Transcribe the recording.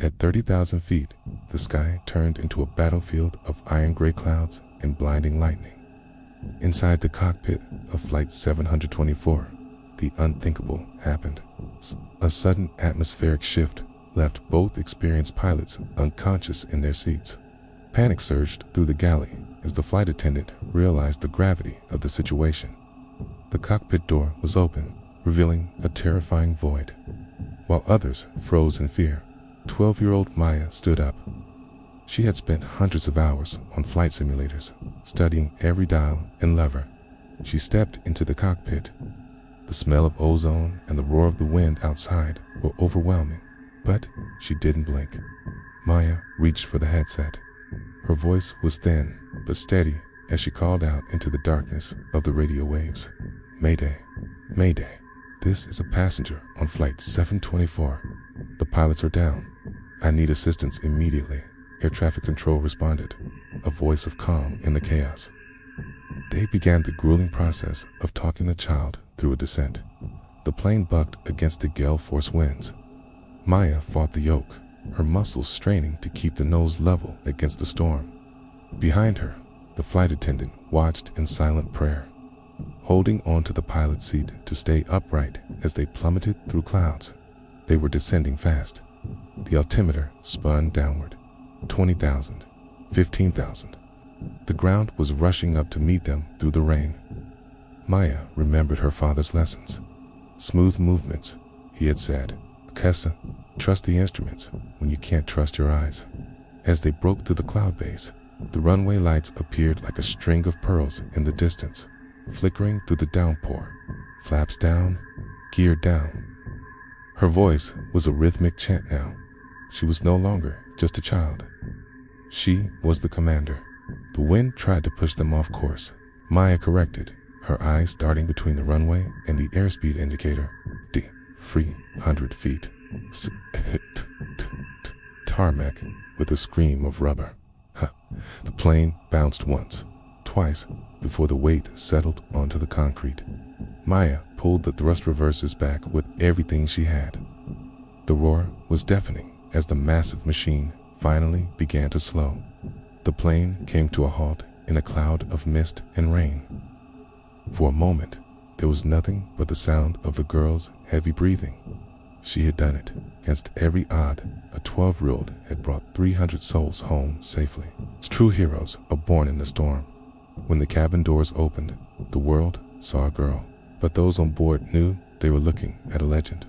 At 30,000 feet, the sky turned into a battlefield of iron-gray clouds and blinding lightning. Inside the cockpit of Flight 724, the unthinkable happened. A sudden atmospheric shift left both experienced pilots unconscious in their seats. Panic surged through the galley as the flight attendant realized the gravity of the situation. The cockpit door was open, revealing a terrifying void. While others froze in fear, 12-year-old Maya stood up. She had spent hundreds of hours on flight simulators, studying every dial and lever. She stepped into the cockpit. The smell of ozone and the roar of the wind outside were overwhelming, but she didn't blink. Maya reached for the headset. Her voice was thin but steady as she called out into the darkness of the radio waves. "Mayday, Mayday. This is a passenger on Flight 724. The pilots are down. I need assistance immediately." Air traffic control responded, a voice of calm in the chaos. They began the grueling process of talking a child through a descent. The plane bucked against the gale force winds. Maya fought the yoke, her muscles straining to keep the nose level against the storm. Behind her, the flight attendant watched in silent prayer, holding onto the pilot's seat to stay upright as they plummeted through clouds. They were descending fast. The altimeter spun downward. 20,000, 15,000. The ground was rushing up to meet them through the rain. Maya remembered her father's lessons. "Smooth movements," he had said. "Kessa, trust the instruments when you can't trust your eyes." As they broke through the cloud base, the runway lights appeared like a string of pearls in the distance, flickering through the downpour. Flaps down, gear down. Her voice was a rhythmic chant now. She was no longer just a child. She was the commander. The wind tried to push them off course. Maya corrected, her eyes darting between the runway and the airspeed indicator. Free 100 feet. Tarmac with a scream of rubber. The plane bounced once, twice, before the weight settled onto the concrete. Maya pulled the thrust reversers back with everything she had. The roar was deafening as the massive machine finally began to slow. The plane came to a halt in a cloud of mist and rain. For a moment, there was nothing but the sound of the girl's heavy breathing. She had done it. Against every odd, a 12-year-old had brought 300 souls home safely. True heroes are born in the storm. When the cabin doors opened, the world saw a girl, but those on board knew they were looking at a legend.